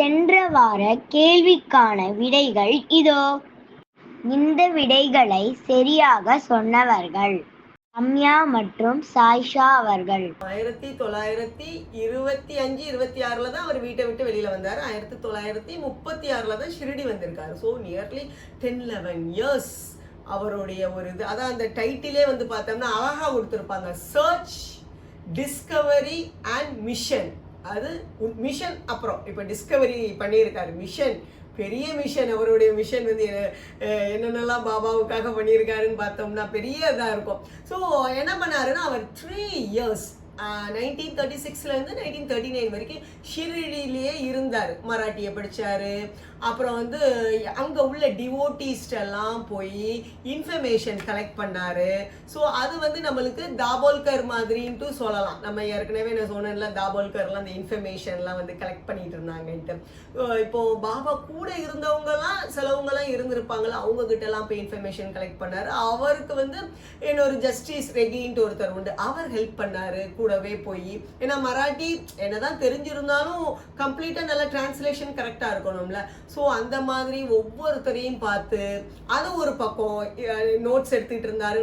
சென்ற வார கேள்விக்கான விடைகள் இதோ. இந்த விடைகளை சரியாக சொன்னவர்கள் ரம்யா மற்றும் சாய்ஷா அவர்கள். 1925-26 தான் அவர் வீட்டை விட்டு வெளியில வந்தார். 1936 தான் ஷிரடி வந்திருக்காரு. ஸோ நியர்லி 10-11 இயர்ஸ் அவருடைய ஒரு இது. அதான் அந்த டைட்டிலே வந்து பார்த்தோம்னா அழகா கொடுத்துருப்பாங்க, சர்ச், டிஸ்கவரி அண்ட் மிஷன். அது மிஷன், அப்புறம் இப்போ டிஸ்கவரி பண்ணியிருக்காரு. மிஷன், பெரிய மிஷன். அவருடைய மிஷன் வந்து என்னென்னலாம் பாபாவுக்காக பண்ணியிருக்காருன்னு பார்த்தோம்னா பெரிய இதாக இருக்கும். ஸோ என்ன பண்ணாருன்னா, அவர் 3 இயர்ஸ் 1936 1939 வரைக்கும் ஷிரடியிலேயே இருந்தார். மராட்டியை படித்தார். அப்புறம் வந்து அங்கே உள்ள டிவோட்டிஸ்டெல்லாம் போய் இன்ஃபர்மேஷன் கலெக்ட் பண்ணார். ஸோ அது வந்து நம்மளுக்கு தாபோல்கர் மாதிரின்ட்டு சொல்லலாம். நம்ம ஏற்கனவே நான் சொன்னேன்ல, தாபோல்கர்லாம் அந்த இன்ஃபர்மேஷன்லாம் வந்து கலெக்ட் பண்ணிட்டு இருந்தாங்கன்ட்டு. இப்போது பாபா கூட இருந்தவங்கலாம் சிலவங்கலாம் இருந்திருப்பாங்களா, அவங்கக்கிட்டலாம் போய் இன்ஃபர்மேஷன் கலெக்ட் பண்ணார். அவருக்கு வந்து இன்னொரு ஜஸ்டிஸ் ரெகின்ட்டு ஒருத்தர் உண்டு, அவர் ஹெல்ப் பண்ணார் கூடவே போய். ஏன்னா மராட்டி என்னதான் தெரிஞ்சிருந்தாலும் கம்ப்ளீட்டாக நல்லா டிரான்ஸ்லேஷன் கரெக்டாக இருக்கணும்ல. ஸோ அந்த மாதிரி ஒவ்வொருத்தரையும் பார்த்து அது ஒரு பக்கம் நோட்ஸ் எடுத்துகிட்டு இருந்தாரு.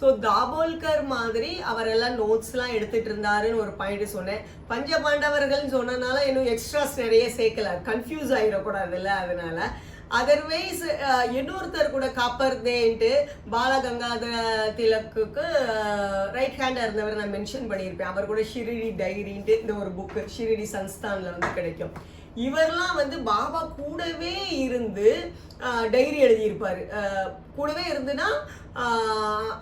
ஸோ தாபோல்கர் மாதிரி அவரெல்லாம் நோட்ஸ்லாம் எடுத்துகிட்டு இருந்தாருன்னு ஒரு பாயிண்ட் சொன்னேன். பஞ்சபாண்டவர்கள்னு சொன்னனால இன்னும் எக்ஸ்ட்ராஸ் நிறைய சேர்க்கல, கன்ஃபியூஸ் ஆகிடக்கூடாதுல்ல, அதனால. அதர்வைஸ் இன்னொருத்தர் கூட காப்பர்தேன்ட்டு பாலகங்காதர திலக்குக்கு ரைட் ஹேண்டாக இருந்தவர் நான் மென்ஷன் பண்ணியிருப்பேன். அவர் கூட ஷிரடி டைரின்ட்டு இந்த ஒரு புக்கு ஷிரடி சன்ஸ்தானில் வந்து கிடைக்கும். இவரெல்லாம் வந்து பாபா கூடவே இருந்து டைரி எழுதியிருப்பார். கூடவே இருந்துன்னா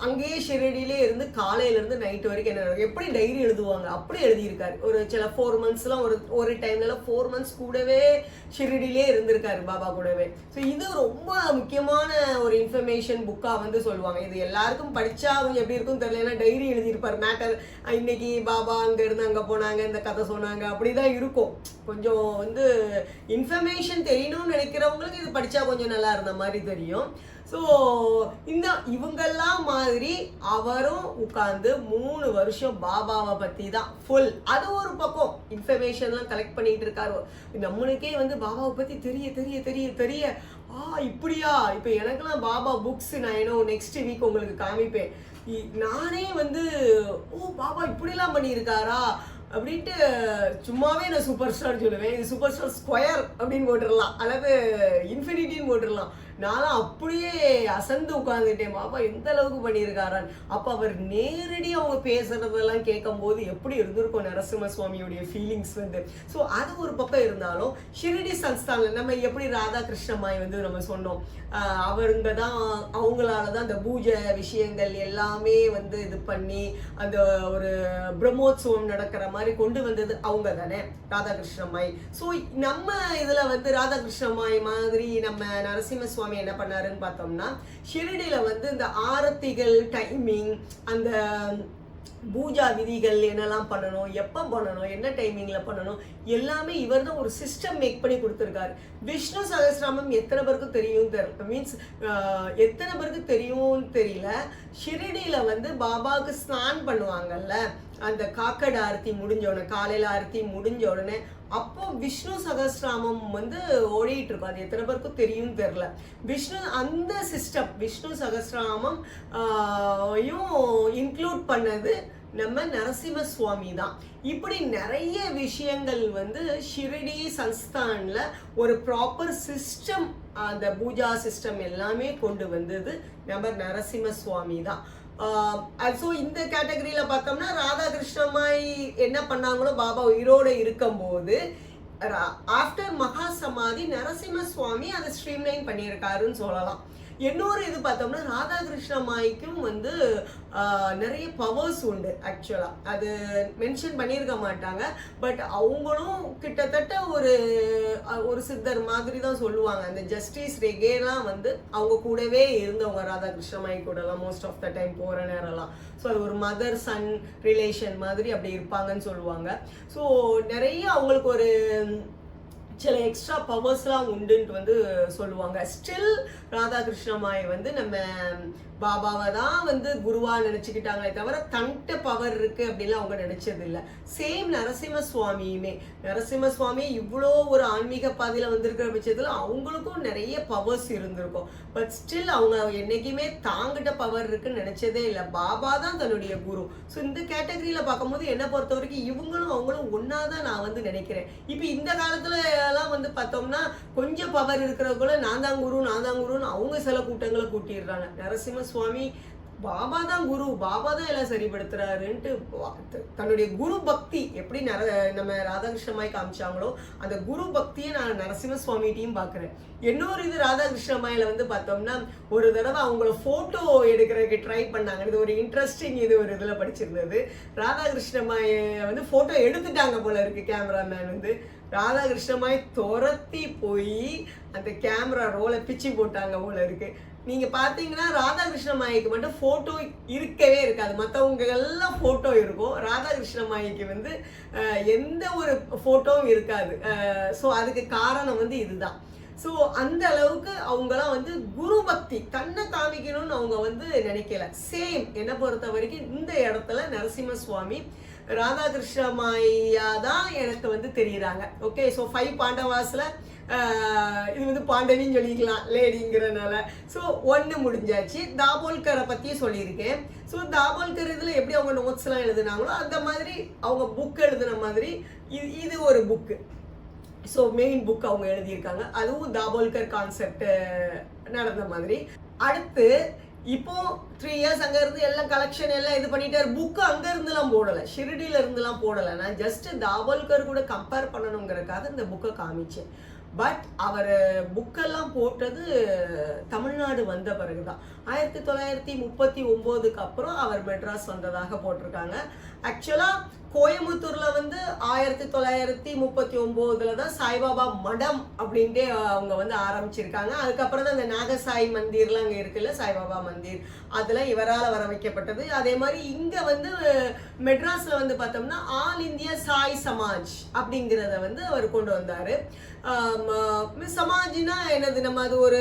அங்கேயே ஷிரடியிலே இருந்து காலையிலேருந்து நைட்டு வரைக்கும் என்ன எப்படி டைரி எழுதுவாங்க அப்படி எழுதியிருக்காரு. ஒரு சில 4 மந்த்ஸ்லாம் ஒரு டைம்லலாம் 4 மந்த்ஸ் கூடவே ஷிரடியிலே இருந்திருக்காரு பாபா கூடவே. ஸோ இது ரொம்ப முக்கியமான ஒரு இன்ஃபர்மேஷன் புக்காக வந்து சொல்லுவாங்க. இது எல்லாருக்கும் படித்தா அவங்க எப்படி இருக்கும் தெரியல, ஏன்னா டைரி எழுதியிருப்பார். மேட்டர் இன்னைக்கு பாபா அங்கேருந்து அங்கே போனாங்க, இந்த கதை சொன்னாங்க, அப்படி தான் இருக்கும். கொஞ்சம் வந்து இன்ஃபர்மேஷன் தெரியணும்னு நினைக்கிறவங்களுக்கு இது படித்தா கொஞ்சம் நல்லா இருந்த மாதிரி தெரியும். ஸோ இவங்கெல்லாம் மாதிரி அவரும் உட்காந்து 3 வருஷம் பாபாவை பற்றி தான் ஃபுல், அது ஒரு பக்கம் இன்ஃபர்மேஷன்லாம் கலெக்ட் பண்ணிட்டு இருக்காரு. நம்மளுக்கே வந்து பாபாவை பற்றி தெரிய தெரிய தெரிய தெரிய இப்படியா. இப்போ எனக்குலாம் பாபா புக்ஸ் நான் நெக்ஸ்ட் வீக் உங்களுக்கு காமிப்பேன். நானே வந்து பாபா இப்படிலாம் பண்ணியிருக்காரா அப்படின்ட்டு சும்மாவே நான் சூப்பர் ஸ்டார் சொல்லுவேன். இது சூப்பர் ஸ்டார் ஸ்கொயர் அப்படின்னு போட்டுடலாம், அல்லது இன்ஃபினிட்டின்னு போட்டுடலாம். நானும் அப்படியே அசந்து உட்காந்துட்டேன், பாபா எந்த அளவுக்கு பண்ணியிருக்காரான்னு. அப்போ அவர் நேரடியாக அவங்க பேசுறதெல்லாம் கேட்கும் போது எப்படி இருந்திருக்கும் நரசிம்ம சுவாமியுடைய ஃபீலிங்ஸ் வந்து. ஸோ அது ஒரு பக்கம் இருந்தாலும் ஷிரடி சன்ஸ்தானில் நம்ம எப்படி ராதாகிருஷ்ணமாய் வந்து நம்ம சொன்னோம், அவருங்க தான், அவங்களால தான் அந்த பூஜை விஷயங்கள் எல்லாமே வந்து இது பண்ணி அந்த ஒரு பிரம்மோத்சவம் நடக்கிற மாதிரி கொண்டு வந்தது அவங்க தானே, ராதாகிருஷ்ணமாய். ஸோ நம்ம இதில் வந்து ராதாகிருஷ்ணமாய் மாதிரி நம்ம நரசிம்ம சுவாமி என்ன பண்ணாருன்னு பார்த்தோம்னா, ஷிரடியில் வந்து இந்த ஆரத்திகள் டைமிங், அந்த பூஜா விதிகள் என்னெல்லாம் பண்ணணும், எப்போ பண்ணணும், என்ன டைமிங்கில் பண்ணணும், எல்லாமே இவர் தான் ஒரு சிஸ்டம் மேக் பண்ணி கொடுத்துருக்காரு. விஷ்ணு சகஸ்ரநாமம் எத்தனை பேருக்கு தெரியும் தெரியல, மீன்ஸ் எத்தனை பேருக்கு தெரியும்னு தெரியல. ஷிரடியில் வந்து பாபாவுக்கு ஸ்நான் பண்ணுவாங்கல்ல, அந்த காக்கட ஆரத்தி முடிஞ்ச உடனே, காலையில் ஆரத்தி முடிஞ்ச உடனே அப்போ விஷ்ணு சகஸ்ரநாமம் வந்து ஓடிட்டு இருக்கும். அது எத்தனை பேருக்கும் தெரியும் தெரியல. அந்த சிஸ்டம் விஷ்ணு சகஸ்ரநாமம் இன்க்ளூட் பண்ணது நம்ம நரசிம்ம சுவாமி தான். இப்படி நிறைய விஷயங்கள் வந்து ஷிரடி சன்ஸ்தான்ல ஒரு ப்ராப்பர் சிஸ்டம், அந்த பூஜா சிஸ்டம் எல்லாமே கொண்டு வந்தது நம்ம நரசிம்ம சுவாமி தான். ஸோ இந்த கேட்டகரியில் பார்த்தோம்னா ராதாகிருஷ்ணமாய் என்ன பண்ணாங்களோ பாபா உயிரோடு இருக்கும்போது, ஆஃப்டர் மகா சமாதி நரசிம்ம சுவாமி அதை ஸ்ட்ரீம்லைன் பண்ணியிருக்காருன்னு சொல்லலாம். இன்னொரு இது பார்த்தோம்னா ராதாகிருஷ்ணமாய்க்கும் வந்து நிறைய பவர்ஸ் உண்டு. ஆக்சுவலாக அது மென்ஷன் பண்ணியிருக்க மாட்டாங்க, பட் அவங்களும் கிட்டத்தட்ட ஒரு சித்தர் மாதிரி தான் சொல்லுவாங்க. அந்த ஜஸ்டிஸ் ரெகேலாம் வந்து அவங்க கூடவே இருந்தவங்க, ராதாகிருஷ்ணமாய் கூடலாம் மோஸ்ட் ஆஃப் த டைம் போகிற நேரம்லாம். ஸோ அது ஒரு மதர் சன் ரிலேஷன் மாதிரி அப்படி இருப்பாங்கன்னு சொல்லுவாங்க. ஸோ நிறைய அவங்களுக்கு ஒரு சில எக்ஸ்ட்ரா பவர்ஸ்லாம் உண்டுன்ட்டு வந்து சொல்லுவாங்க. ஸ்டில் ராதாகிருஷ்ணமாய் வந்து நம்ம பாபாவை தான் வந்து குருவா நினைச்சுக்கிட்டாங்களே தவிர தன்ட்ட பவர் இருக்கு அப்படின்லாம் அவங்க நினைச்சது இல்லை. சேம் நரசிம்ம சுவாமியுமே, நரசிம்ம சுவாமி இவ்வளோ ஒரு ஆன்மீக பாதையில வந்திருக்கிற பட்சத்துல அவங்களுக்கும் நிறைய பவர்ஸ் இருந்திருக்கும். பட் ஸ்டில் அவங்க என்னைக்குமே தாங்கிட்ட பவர் இருக்குன்னு நினைச்சதே இல்லை. பாபா தான் தன்னுடைய குரு. ஸோ இந்த கேட்டகரியில பார்க்கும்போது என்னை பொறுத்த வரைக்கும் இவங்களும் அவங்களும் ஒன்னாதான் நான் வந்து நினைக்கிறேன். இப்போ இந்த காலத்துல எல்லாம் வந்து பார்த்தோம்னா கொஞ்சம் பவர் இருக்கிறவங்கள நான் தான் குருன்னு அவங்க சில கூட்டங்களை கூட்டிடுறாங்க. நரசிம்ம சுவாமி பாபா தான் குரு, பாபா தான் எல்லாம் சரிப்படுத்துறாருன்ட்டு தன்னுடைய குரு பக்தி எப்படி நம்ம ராதாகிருஷ்ணமாய் காமிச்சாங்களோ அந்த குரு பக்தியை நான் நரசிம்ம சுவாமிகிட்டையும் பார்க்குறேன். இன்னொரு இது ராதாகிருஷ்ணமாயில வந்து பார்த்தோம்னா ஒரு தடவை அவங்கள போட்டோ எடுக்கிறதுக்கு ட்ரை பண்ணாங்க. இது ஒரு இன்ட்ரெஸ்டிங் இது ஒரு இதில் படிச்சிருந்தது. ராதாகிருஷ்ணமாய வந்து போட்டோ எடுத்துட்டாங்க போல இருக்கு கேமராமேன் வந்து. ராதாகிருஷ்ணமாய் துரத்தி போய் அந்த கேமரா ரோலை பிச்சு போட்டாங்க போல இருக்கு. நீங்க பாத்தீங்கன்னா ராதாகிருஷ்ண மாய்க்கு மட்டும் போட்டோ இருக்கவே இருக்காது, மற்றவங்க எல்லாம் போட்டோ இருக்கும். ராதாகிருஷ்ண மாய்க்கு வந்து எந்த ஒரு போட்டோவும் இருக்காது. ஸோ அதுக்கு காரணம் வந்து இதுதான். ஸோ அந்த அளவுக்கு அவங்களாம் வந்து குரு பக்தி தன்னை காமிக்கணும்னு அவங்க வந்து நினைக்கல. சேம் என்னை பொறுத்த வரைக்கும் இந்த இடத்துல நரசிம்ம சுவாமி ராதாகிருஷ்ணமாயா தான் எனக்கு வந்து தெரியுறாங்க. ஓகே, ஸோ 5 பாண்டவாஸ்ல இது வந்து பாண்டவின்னு சொல்லிக்கலாம் லேடிங்கிறதுனால. ஸோ 1 முடிஞ்சாச்சு. தாபோல்கரை பற்றியும் சொல்லியிருக்கேன். ஸோ தாபோல்கர் இதில் எப்படி அவங்க நோட்ஸ்லாம் எழுதுனாங்களோ அந்த மாதிரி அவங்க புக் எழுதுன மாதிரி இது ஒரு புக்கு. ஸோ மெயின் புக் அவங்க எழுதியிருக்காங்க. அதுவும் தாபோல்கர் கான்செப்ட் நடந்த மாதிரி. அடுத்து இப்போ 3 இயர்ஸ் அங்க இருந்து எல்லாம் கலெக்ஷன் எல்லாம் இது பண்ணிட்டாரு. புக்கு அங்க இருந்துலாம் போடலை, ஷிரடியில இருந்துலாம் போடலை. நான் ஜஸ்ட் தாபோல்கர் கூட கம்பேர் பண்ணணுங்கிறதுக்காக இந்த புக்கை காமிச்சேன். பட் அவர் புக்கெல்லாம் போட்டது தமிழ்நாடு வந்த பிறகுதான். 1939க்கு அப்புறம் அவர் மெட்ராஸ் வந்ததாக போட்டிருக்காங்க. ஆக்சுவலா கோயம்புத்தூர்ல வந்து 1939 தான் சாய்பாபா மடம் அப்படின்ட்டு அவங்க வந்து ஆரம்பிச்சிருக்காங்க. அதுக்கப்புறம் தான் அந்த நாகசாய் மந்திர்லாம் அங்கே இருக்குல்ல, சாய்பாபா மந்திர், அதெல்லாம் இவரால் வர வைக்கப்பட்டது. அதே மாதிரி இங்க வந்து மெட்ராஸ்ல வந்து பார்த்தோம்னா ஆல் இந்தியா சாய் சமாஜ் அப்படிங்கிறத வந்து அவர் கொண்டு வந்தாரு. சமாஜ்னா என்னது, நம்ம அது ஒரு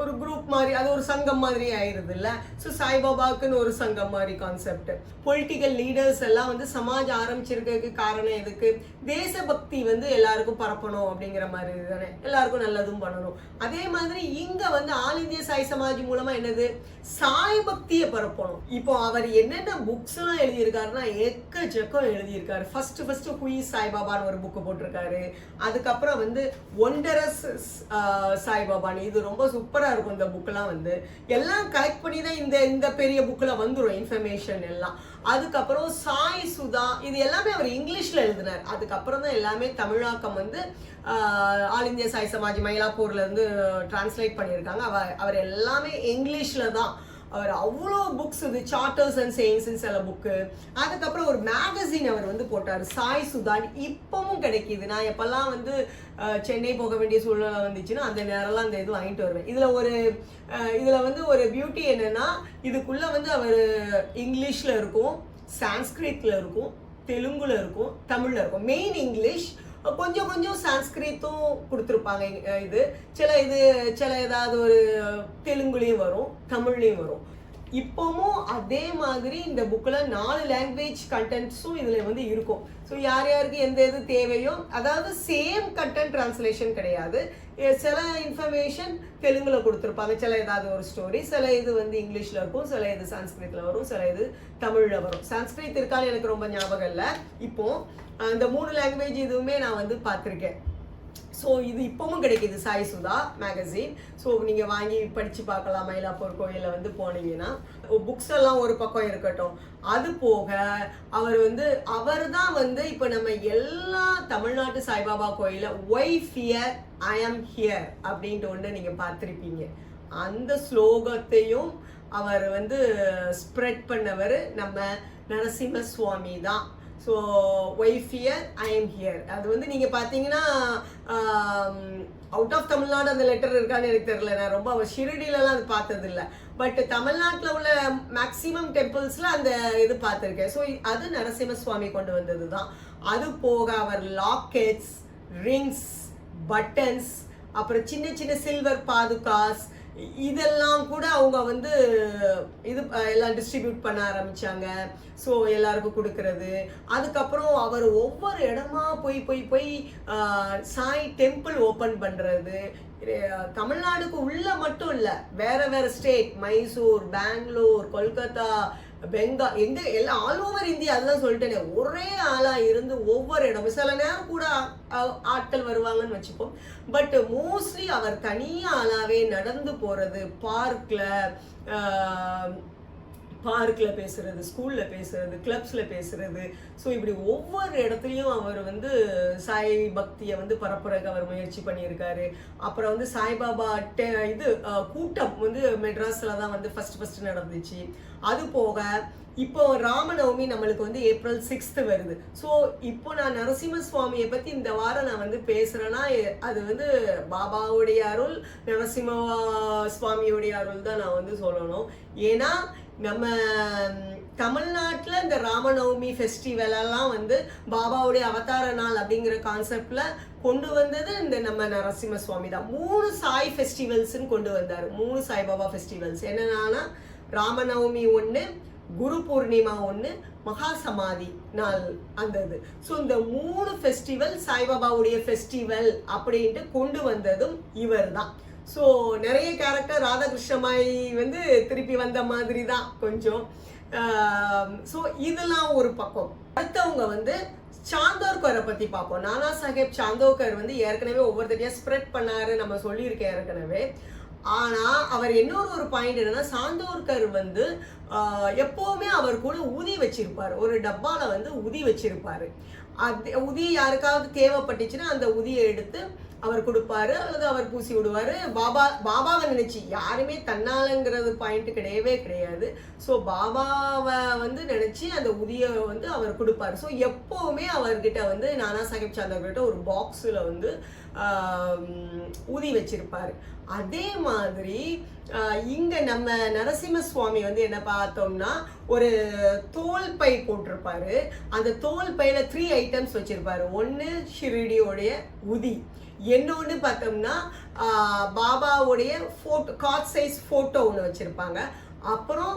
ஒரு குரூப் மாதிரி, அது ஒரு சங்கம் மாதிரி ஆயிருது இல்ல. ஸோ சாய்பாபாக்குன்னு ஒரு சங்கம் மாதிரி கான்செப்ட். பொலிட்டிக்கல் லீடர்ஸ் எல்லாம் வந்து சமாஜ் ஆரம்பிச்சிருக்கிறதுக்கு காரணம் எதுக்கு, தேசபக்தி வந்து எல்லாருக்கும் பரப்பணும் அப்படிங்கிற மாதிரி தானே, எல்லாருக்கும் நல்லதும் பண்ணணும். அதே மாதிரி இங்க வந்து ஆல் இந்தியா சாய் சமாஜ் மூலமா என்னது, சாய் பக்தியை பரப்பணும். இப்போ அவர் என்னென்ன புக்ஸ் எல்லாம் எழுதியிருக்காருன்னா எக்கச்சக்கம் எழுதியிருக்காரு. ஃபர்ஸ்ட் ஹூ இஸ் சாய்பாபான்னு ஒரு புக்கு போட்டிருக்காரு. அதுக்கப்புறம் வந்து ஒண்டரஸ் சாய்பாபான்னு, இது ரொம்ப சூப்பரா இருக்கும். இந்த புக்கெல்லாம் வந்து எல்லாம் கலெக்ட் பண்ணி தான் இந்த பெரிய புக்ல வந்துடும் இன்ஃபர்மேஷன் எல்லாம். அதுக்கப்புறம் சாய் சுதா, இது எல்லாமே அவர் இங்கிலீஷ்ல எழுதினார். அதுக்கப்புறம் தான் எல்லாமே தமிழாக்கம் வந்து ஆல் இந்தியா சாய் சமாஜ் மயிலாப்பூர்ல இருந்து டிரான்ஸ்லேட் பண்ணியிருக்காங்க. அவர் எல்லாமே இங்கிலீஷ்ல தான். அவர் அவ்வளோ புக்ஸ், இது சார்ட்டர்ஸ் அண்ட் சேயிங்ஸ் சில புக்கு. அதுக்கப்புறம் ஒரு மேகசின் அவர் வந்து போட்டார், சாய் சுதான். இப்பவும் கிடைக்கிது. நான் எப்பெல்லாம் வந்து சென்னை போக வேண்டிய சூழ்நிலை வந்துச்சுன்னா அந்த நேரம்லாம் அந்த இது வாங்கிட்டு வருவேன். இதில் வந்து ஒரு பியூட்டி என்னன்னா, இதுக்குள்ள வந்து அவர் இங்கிலீஷ்ல இருக்கும், சான்ஸ்கிரிட்ல இருக்கும், தெலுங்குல இருக்கும், தமிழ்ல இருக்கும். மெயின் இங்கிலீஷ், கொஞ்சம் சான்ஸ்கிரித்தும் கொடுத்துருப்பாங்க. இது சில ஏதாவது ஒரு தெலுங்குலையும் வரும், தமிழ்லையும் வரும். இப்பவும் அதே மாதிரி இந்த புக்கில் 4 லாங்குவேஜ் கண்டென்ட்ஸும் இதில் வந்து இருக்கும். ஸோ யார் யாருக்கு எந்த இது தேவையோ, அதாவது சேம் கண்டென்ட் டிரான்ஸ்லேஷன் கிடையாது. சில இன்ஃபர்மேஷன் தெலுங்குல கொடுத்துருப்பாங்க, சில ஏதாவது ஒரு ஸ்டோரி, சில இது வந்து இங்கிலீஷில் இருக்கும், சில இது சான்ஸ்கிரிட்ல வரும், சில இது தமிழில் வரும். சான்ஸ்கிரிட் இருக்கான்னு எனக்கு ரொம்ப ஞாபகம் இல்லை. இப்போ அந்த 3 லாங்குவேஜ் இதுவுமே நான் வந்து பார்த்துருக்கேன். ஸோ இது இப்பவும் கிடைக்கிது, சாய் சுதா மேகசின். ஸோ நீங்கள் வாங்கி படித்து பார்க்கலாம். மயிலாப்பூர் கோயிலில் வந்து போனீங்கன்னா புக்ஸ் எல்லாம் ஒரு பக்கம் இருக்கட்டும். அது போக அவர் தான் வந்து இப்போ நம்ம எல்லா தமிழ்நாட்டு சாய்பாபா கோயிலில் ஒய் ஃபியர் ஐ ஆம் ஹியர் அப்படின்ட்டு ஒன்று நீங்கள் பார்த்துருப்பீங்க. அந்த ஸ்லோகத்தையும் அவர் வந்து ஸ்ப்ரெட் பண்ணவர் நம்ம நரசிம்ம சுவாமி தான். So why fear I am here, அது வந்து நீங்கள் பார்த்தீங்கன்னா அவுட் ஆஃப் தமிழ்நாடு அந்த லெட்டர் இருக்கான்னு எனக்கு தெரியல. நான் ரொம்ப ஷிரடியிலலாம் அது பார்த்ததில்லை. பட் தமிழ்நாட்டில் உள்ள மேக்சிமம் டெம்பிள்ஸில் அந்த இது பார்த்துருக்கேன். ஸோ அது நரசிம்ம சுவாமி கொண்டு வந்தது தான். அது போக அவர் லாக்கெட்ஸ், ரிங்ஸ், பட்டன்ஸ், அப்புறம் சின்ன சின்ன சில்வர் பாதுகாஸ், இதெல்லாம் கூட அவங்க வந்து இது எல்லாம் டிஸ்ட்ரிபியூட் பண்ண ஆரம்பிச்சாங்க. ஸோ எல்லாருக்கும் கொடுக்கறது. அதுக்கப்புறம் அவர் ஒவ்வொரு இடமா போய் போய் போய் சாய் டெம்பிள் ஓப்பன் பண்ணுறது. தமிழ்நாடுக்கு உள்ள மட்டும் இல்லை, வேற வேற ஸ்டேட், மைசூர், பெங்களூர், கொல்கத்தா, பெங்கால், எங்க எல்லாம் ஆல் ஓவர் இந்தியா. அதுதான் சொல்லிட்டேனே, ஒரே ஆளா இருந்து ஒவ்வொரு இடம், சில நேரம் கூட ஆட்கள் வருவாங்கன்னு வச்சுப்போம். பட் மோஸ்ட்லி அவர் தனியா ஆளாவே நடந்து போறது, பார்க்ல பேசுறது, ஸ்கூல்ல பேசுறது, கிளப்ஸ்ல பேசுறது. ஸோ இப்படி ஒவ்வொரு இடத்துலையும் அவர் வந்து சாய் பக்தியை வந்து பரப்புறதுக்கு அவர் முயற்சி பண்ணியிருக்காரு. அப்புறம் வந்து சாய்பாபா இது கூட்டம் வந்து மெட்ராஸ்ல தான் வந்து ஃபர்ஸ்ட் நடந்துச்சு. அது போக இப்போ ராமநவமி நம்மளுக்கு வந்து April 6 வருது. ஸோ இப்போ நான் நரசிம்ம சுவாமியை பற்றி இந்த வாரம் நான் வந்து பேசுகிறேன்னா, அது வந்து பாபாவுடைய அருள், நரசிம்ம சுவாமியுடைய அருள் தான் நான் வந்து சொல்லணும். ஏன்னா நம்ம தமிழ்நாட்டில் இந்த ராமநவமி ஃபெஸ்டிவல் எல்லாம் வந்து பாபாவுடைய அவதார நாள் அப்படிங்கிற கான்செப்ட்ல கொண்டு வந்தது இந்த நம்ம நரசிம்ம சுவாமி தான். 3 சாய் ஃபெஸ்டிவல்ஸ்ன்னு கொண்டு வந்தார். 3 சாய்பாபா ஃபெஸ்டிவல்ஸ் என்னன்னா, ராமநவமி ஒன்று, குரு பூர்ணிமா ஒன்று, மகா சமாதி நாள் அந்த இது. ஸோ இந்த 3 ஃபெஸ்டிவல் சாய்பாபாவுடைய ஃபெஸ்டிவல் அப்படின்ட்டு கொண்டு வந்ததும் இவர் தான். ஸோ நிறைய கேரக்டர் ராதாகிருஷ்ணமாய் வந்து திருப்பி வந்த மாதிரி தான் கொஞ்சம். ஸோ இதெல்லாம் ஒரு பக்கம். அடுத்தவங்க வந்து சாந்தோர்கரை பற்றி பார்ப்போம். நானா சாஹேப் சாந்தோர்கர் வந்து ஏற்கனவே ஒவ்வொருத்தரையா ஸ்ப்ரெட் பண்ணாரு, நம்ம சொல்லியிருக்கேன் ஏற்கனவே. ஆனால் அவர் இன்னொரு பாயிண்ட் என்னன்னா, சாந்தோர்கர் வந்து எப்போவுமே அவர் கூட உதி வச்சிருப்பார். ஒரு டப்பால வந்து உதி வச்சிருப்பாரு. அது உதி யாருக்காவது தேவைப்பட்டுச்சுன்னா அந்த உதியை எடுத்து அவர் கொடுப்பாரு, அல்லது அவர் பூசி விடுவாரு. பாபாவை நினைச்சு, யாருமே தன்னாலங்கிறது பாயிண்ட் கிடையவே கிடையாது. ஸோ பாபாவை வந்து நினைச்சு அந்த உதியை வந்து அவர் கொடுப்பாரு. ஸோ எப்பவுமே அவர்கிட்ட வந்து நானா சாஹேப் சாந்தோர்கிட்ட ஒரு பாக்ஸில் வந்து ஊதி வச்சிருப்பாரு. அதே மாதிரி இங்க நம்ம நரசிம்ம சுவாமி வந்து என்ன பார்த்தோம்னா, ஒரு தோல் பை போட்டிருப்பாரு. அந்த தோல் பையில 3 ஐட்டம்ஸ் வச்சிருப்பாரு. ஒன்று ஷிரடியோடைய உதி, இன்னொன்று பார்த்தோம்னா பாபாவுடைய ஃபோட்டோ, கார்ட் சைஸ் ஃபோட்டோ ஒன்று வச்சிருப்பாங்க. அப்புறம்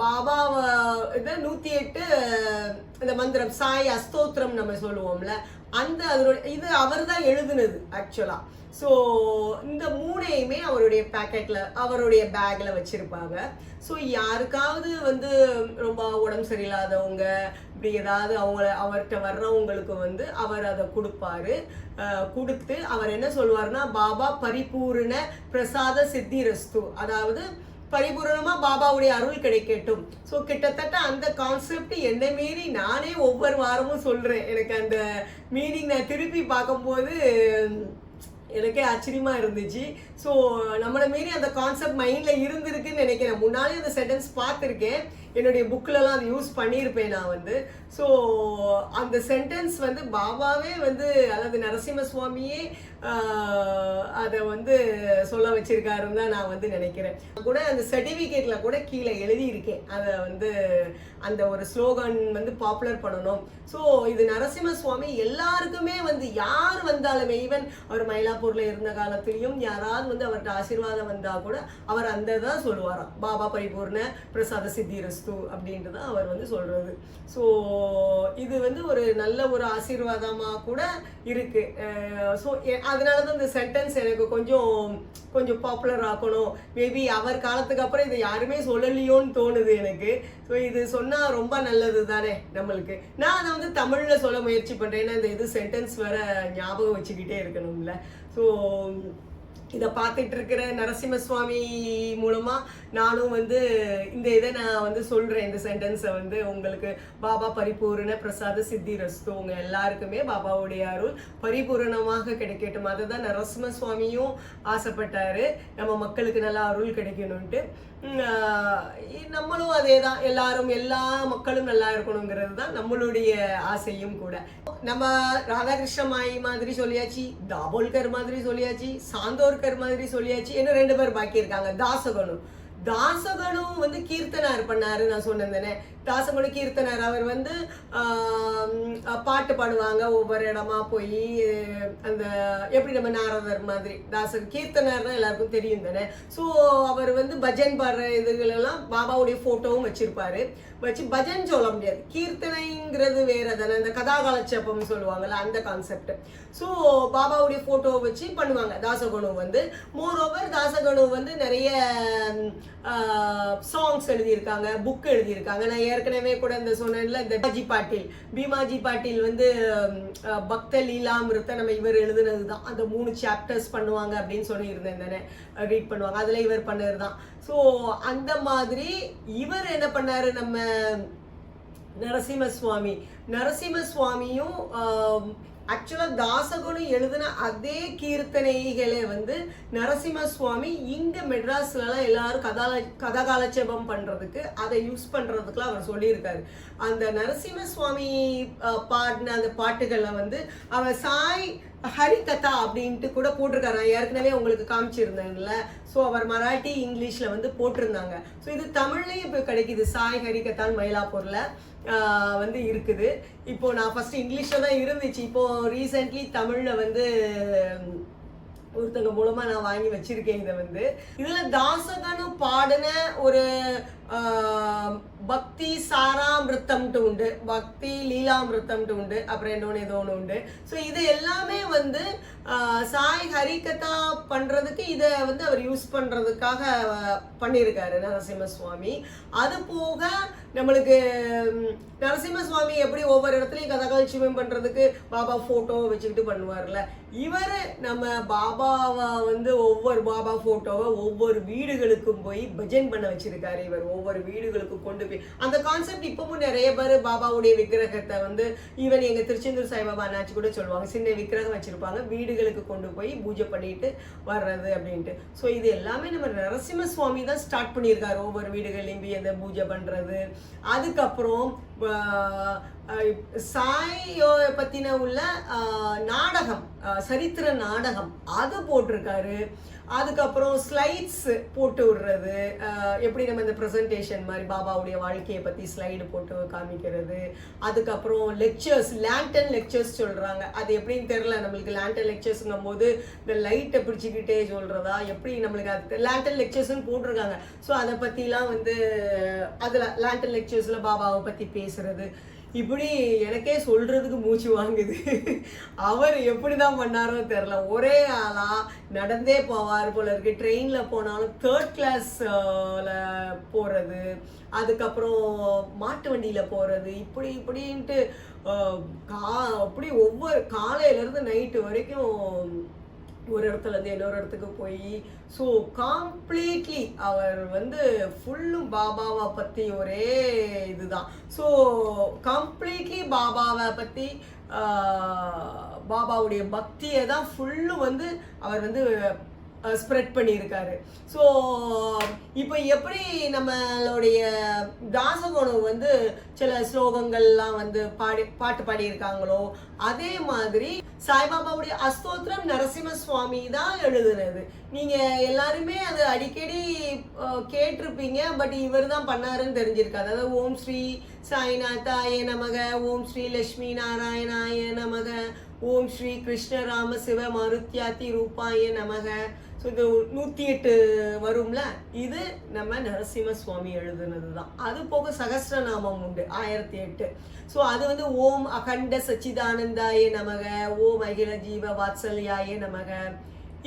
பாபாவை இது 108 இந்த மந்திரம் சாய் அஸ்தோத்திரம் நம்ம சொல்லுவோம்ல, அந்த அதோட இது அவர் தான் எழுதுனது ஆக்சுவலா. ஸோ இந்த 3ஐயுமே அவருடைய பேக்கெட்ல, அவருடைய பேக்ல வச்சிருப்பாங்க. ஸோ யாருக்காவது வந்து ரொம்ப உடம்பு சரியில்லாதவங்க, இப்படி ஏதாவது அவர்கிட்ட வர்றவங்களுக்கு வந்து அவர் அதை கொடுப்பாரு. கொடுத்து அவர் என்ன சொல்லுவாருன்னா, பாபா பரிபூர்ண பிரசாத சித்திரஸ்து, அதாவது பரிபூர்ணமா பாபாவுடைய அருள் கிடைக்கட்டும். ஸோ கிட்டத்தட்ட அந்த கான்செப்ட் என்னை மீறி நானே ஒவ்வொரு வாரமும் சொல்றேன். எனக்கு அந்த மீனிங் நான் திருப்பி பார்க்கும்போது எனக்கே ஆச்சரியமா இருந்துச்சு. ஸோ நம்மளை மீறி அந்த கான்செப்ட் மைண்ட்ல இருந்திருக்குன்னு நினைக்கிறேன். முன்னாலே அந்த சென்டென்ஸ் பார்த்துருக்கேன், என்னுடைய புக்கிலலாம் அதை யூஸ் பண்ணியிருப்பேன் நான் வந்து. ஸோ அந்த சென்டென்ஸ் வந்து பாபாவே வந்து, அதாவது நரசிம்ம சுவாமியே அதை வந்து சொல்ல வச்சிருக்காருன்னு தான் நான் வந்து நினைக்கிறேன். கூட அந்த சர்டிஃபிகேட்ல கூட கீழே எழுதியிருக்கேன், அதை வந்து அந்த ஒரு ஸ்லோகன் வந்து பாப்புலர் பண்ணணும். ஸோ இது நரசிம்ம சுவாமி எல்லாருக்குமே வந்து, யார் வந்தாலுமே, ஈவன் அவர் மயிலாப்பூர்ல இருந்த காலத்திலையும் யாராவது வந்து அவர்கிட்ட ஆசீர்வாதம் வந்தா கூட அவர் அந்த தான் சொல்லுவாராம், பாபா பரிபூர்ண பிரசாத சித்திரஸ்து அப்படின்ட்டு தான் அவர் வந்து சொல்றது. ஸோ இது வந்து ஒரு நல்ல ஒரு ஆசீர்வாதமா கூட இருக்கு. ஸோ அதனால தான் இந்த சென்டென்ஸ் எனக்கு கொஞ்சம் பாப்புலர் ஆக்கணும். மேபி அவர் காலத்துக்கு அப்புறம் இதை யாருமே சொல்லலையோன்னு தோணுது எனக்கு. ஸோ இது சொன்னா ரொம்ப நல்லது தானே நம்மளுக்கு. நான் அதை வந்து தமிழ்ல சொல்ல முயற்சி பண்றேன், ஏன்னா இந்த இது சென்டென்ஸ் வர ஞாபகம் வச்சுக்கிட்டே இருக்கணும்ல. ஸோ இதை பார்த்துட்டு இருக்கிற நரசிம்ம சுவாமி மூலமா நானும் வந்து இந்த இதை நான் வந்து சொல்றேன், இந்த சென்டென்ஸை வந்து உங்களுக்கு. பாபா பரிபூர்ண பிரசாத சித்தி ரஸ்து, உங்க எல்லாருக்குமே பாபாவுடைய அருள் பரிபூரணமாக கிடைக்கட்டும். அதை தான் நரசிம்ம சுவாமியும் ஆசைப்பட்டாரு, நம்ம மக்களுக்கு நல்லா அருள் கிடைக்கணும்ட்டு. நம்மளும் அதே தான், எல்லாரும் எல்லா மக்களும் நல்லா இருக்கணுங்கிறது தான் நம்மளுடைய ஆசையும் கூட. நம்ம ராதாகிருஷ்ணமாயி மாதிரி சொல்லியாச்சு, தாபோல்கர் மாதிரி சொல்லியாச்சு, சாந்தோர்கர் மாதிரி சொல்லியாச்சு, இன்னும் 2 பேர் பாக்கி இருக்காங்க, தாசகனு. தாசகனு வந்து கீர்த்தனார் பண்ணாரு, நான் சொன்னேன் தானே. தாசகனு கீர்த்தனார் அவர் வந்து பாட்டு பாடுவாங்க ஒவ்வொரு இடமா போய். அந்த எப்படி நம்ம நாரதர் மாதிரி கீர்த்தனார்னா எல்லாருக்கும் தெரியும் தானே. ஸோ அவர் வந்து பஜன் பாடுற இதுகள் எல்லாம் பாபாவுடைய போட்டோவும் வச்சிருப்பாரு. வச்சு பஜன் சொல்ல முடியாது, கீர்த்தனைங்கிறது வேற தானே, அந்த கதாகாலட்சேபம் சொல்லுவாங்கல்ல அந்த கான்செப்ட். ஸோ பாபாவுடைய போட்டோவை வச்சு பண்ணுவாங்க. தாசகனு வந்து மோரோவர் தாசகனு வந்து நிறைய சாங்ஸ் எழுதியிருக்காங்க, புக் எழுதியிருக்காங்க. நான் ஏற்கனவே கூட இந்த சொன்னேன்ல, இந்த பீமாஜி பாட்டீல் வந்து பக்த லீலாமிருத்த நம்ம இவர் எழுதுனது தான். அந்த 3 சாப்டர்ஸ் பண்ணுவாங்க அப்படின்னு சொல்லியிருந்தேன் தானே, ரீட் பண்ணுவாங்க, அதில் இவர் பண்ணது தான். ஸோ அந்த மாதிரி இவர் என்ன பண்ணாரு, நம்ம நரசிம்ம சுவாமியும் ஆக்சுவலாக தாசகனு எழுதின அதே கீர்த்தனைகளை வந்து நரசிம்ம சுவாமி இங்கே மெட்ராஸ்லலாம் எல்லாரும் கதாகாலட்சேபம் பண்ணுறதுக்கு அதை யூஸ் பண்ணுறதுக்குலாம் அவர் சொல்லியிருக்காரு. அந்த நரசிம்ம சுவாமி பாடின அந்த பாட்டுகளில் வந்து அவர் சாய் ஹரிகதா அப்படின்ட்டு கூட போட்டிருக்காரு. நான் ஏற்கனவே உங்களுக்கு காமிச்சிருந்தேன்ல. ஸோ அவர் மராட்டி இங்கிலீஷில் வந்து போட்டிருந்தாங்க. ஸோ இது தமிழ்லேயும் இப்போ கிடைக்குது, சாய் ஹரிகதான் மயிலாப்பூரில் வந்து இருக்குது. இப்போ நான் ஃபர்ஸ்ட் இங்கிலீஷ்ல தான் இருந்துச்சு, இப்போ ரீசெண்ட்லி தமிழ்ல வந்து ஒருத்தங்க மூலமா நான் வாங்கி வச்சிருக்கேன். இதை வந்து இதுல தாசகனு பாடின ஒரு பக்தி சாராமிருத்தம்ட்டு உண்டு, பக்தி லீலாமிருத்தம்ட்டு உண்டு, அப்புறம் இன்னொன்று ஏதோ ஒன்று உண்டு. ஸோ இது எல்லாமே வந்து சாய் ஹரிகதா பண்றதுக்கு இதை வந்து அவர் யூஸ் பண்றதுக்காக பண்ணியிருக்காரு நரசிம்ம சுவாமி. அது போக நம்மளுக்கு நரசிம்ம சுவாமி எப்படி ஒவ்வொரு இடத்துலையும் கதாகாலட்சேபம் பண்றதுக்கு பாபா போட்டோ வச்சுக்கிட்டு பண்ணுவார்ல, இவர் நம்ம பாபாவை வந்து ஒவ்வொரு பாபா போட்டோவை ஒவ்வொரு வீடுகளுக்கும் போய் பஜன் பண்ண வச்சிருக்காரு. இவர் ஒவ்வொரு வீடுகளுக்கும் கொண்டு போய் அந்த கான்செப்ட் இப்பவும் நிறைய பேர் பாபாவுடைய விக்கிரகத்தை வந்து ஈவன் எங்க திருச்செந்தூர் சாய்பாபா அண்ணாச்சி கூட சொல்லுவாங்க, சின்ன விக்கிரகம் வச்சிருப்பாங்க, வீடுகளுக்கு கொண்டு போய் பூஜை பண்ணிட்டு வர்றது அப்படின்ட்டு. ஸோ இது எல்லாமே நம்ம நரசிம்ம சுவாமி தான் ஸ்டார்ட் பண்ணியிருக்காரு, ஒவ்வொரு வீடுகள்லையும் போய் அந்த பூஜை பண்றது. அதுக்கப்புறம் சாயோ பத்தின உள்ள நாடகம், சரித்திர நாடகம் அது போட்டிருக்காரு. அதுக்கப்புறம் ஸ்லைட்ஸ் போட்டு விடுறது, எப்படி நம்ம இந்த ப்ரெசன்டேஷன் மாதிரி பாபாவுடைய வாழ்க்கையை பற்றி ஸ்லைடு போட்டு காமிக்கிறது. அதுக்கப்புறம் லெக்சர்ஸ், லேண்டன் லெக்சர்ஸ் சொல்கிறாங்க. அது எப்படின்னு தெரில நம்மளுக்கு. லேண்டன் லெக்சர்ஸுங்கும் போது இந்த லைட்டை பிடிச்சிக்கிட்டே சொல்கிறதா எப்படி, நம்மளுக்கு அது லேண்டன் லெக்சர்ஸ்ன்னு போட்டிருக்காங்க. ஸோ அதை பற்றிலாம் வந்து அதில் லேண்டன் லெக்சர்ஸில் பாபாவை பற்றி பேசுறது, இப்படி எனக்கே சொல்றதுக்கு மூச்சு வாங்குது. அவர் எப்படிதான் பண்ணாரோ தெரியல, ஒரே ஆளா நடந்தே போவார் போல இருக்கு. ட்ரெயின்ல போனாலும் 3rd கிளாஸ்ல போறது, அதுக்கப்புறம் மாட்டு வண்டியில போறது, இப்படின்ட்டு அப்படி ஒவ்வொரு காலையில இருந்து நைட்டு வரைக்கும் ஒரு இடத்துல இருந்து இன்னொரு இடத்துக்கு போய். ஸோ கம்ப்ளீட்லி அவர் வந்து ஃபுல்லும் பாபாவை பற்றி ஒரே இதுதான். ஸோ கம்ப்ளீட்லி பாபாவை பற்றி பாபாவுடைய பக்தியை தான் ஃபுல்லும் வந்து அவர் வந்து ஸ்ப்ரெட் பண்ணியிருக்காரு. ஸோ இப்போ எப்படி நம்மளுடைய தாசகனு வந்து சில ஸ்லோகங்கள்லாம் வந்து பாட்டு பாடியிருக்காங்களோ, அதே மாதிரி சாய்பாபாவுடைய அஸ்தோத்திரம் நரசிம்ம சுவாமி தான் எழுதுனது. நீங்க எல்லாருமே அது அடிக்கடி கேட்டிருப்பீங்க, பட் இவர் தான் பண்ணாருன்னு தெரிஞ்சிருக்காது. அதாவது ஓம் ஸ்ரீ சாய்நாதாய நமக, ஓம் ஸ்ரீ லட்சுமி நாராயணாய நமக, ஓம் ஸ்ரீ கிருஷ்ணராம சிவ மருத்யாதி ரூபாய நமக. ஸோ இது 108 வரும்ல, இது நம்ம நரசிம்ம சுவாமி எழுதுனது தான். அது போக சகஸ்ரநாமம் உண்டு 1008. ஸோ அது வந்து ஓம் அகண்ட சச்சிதானந்தாய நமக, ஓம் அகில ஜீவ வாத்சல்யாய நமக,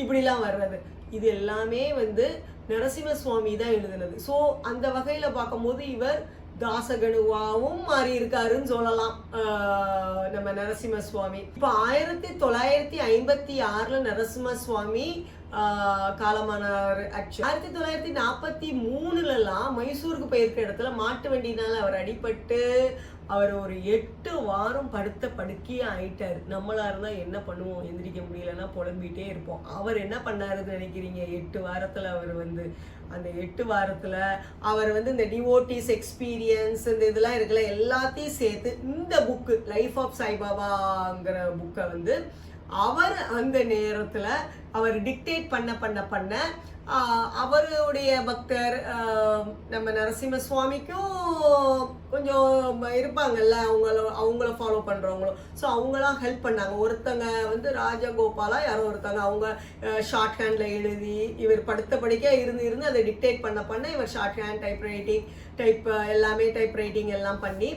இப்படிலாம் வர்றது. இது எல்லாமே வந்து நரசிம்ம சுவாமி தான் எழுதுனது. ஸோ அந்த வகையில் பார்க்கும்போது இவர் தாசகனுவாவும் மாறி இருக்காருன்னு சொல்லலாம் நம்ம நரசிம்ம சுவாமி. இப்போ 1956 நரசிம்ம சுவாமி காலமானார். ஆக்சுவலி 1943 மைசூருக்கு போயிருக்க இடத்துல மாட்டு வண்டினால அவர் அடிபட்டு அவர் ஒரு 8 வாரம் படுத்த படுக்கையே ஆயிட்டாரு. நம்மளா இருந்தா என்ன பண்ணுவோம், எந்திரிக்க முடியலன்னா புலம்பிட்டே இருப்போம். அவர் என்ன பண்ணாருன்னு நினைக்கிறீங்க? 8 வாரத்துல அவர் வந்து அந்த 8 வாரத்துல அவர் வந்து இந்த டிவோட்டிஸ் எக்ஸ்பீரியன்ஸ் இந்த இதெல்லாம் இருக்குல்ல, எல்லாத்தையும் சேர்த்து இந்த புக்கு லைஃப் ஆஃப் சாய்பாபாங்கிற புக்கை வந்து அவர் அந்த நேரத்துல அவர் டிக்டேட் பண்ண அவருடைய பக்தர் நம்ம நரசிம்ம சுவாமிக்கும் கொஞ்சம் இருப்பாங்கல்ல, அவங்கள ஃபாலோ பண்றவங்களும். ஸோ அவங்களாம் ஹெல்ப் பண்ணாங்க. ஒருத்தங்க வந்து ராஜகோபாலா யாரோ ஒருத்தங்க, அவங்க ஷார்ட் ஹேண்ட்ல எழுதி, இவர் படுத்த படிக்க இருந்து அதை டிக்டேட் பண்ண இவர் ஷார்ட் ஹேண்ட் எல்லாமே டைப் ரைட்டிங் எல்லாம் பண்ணி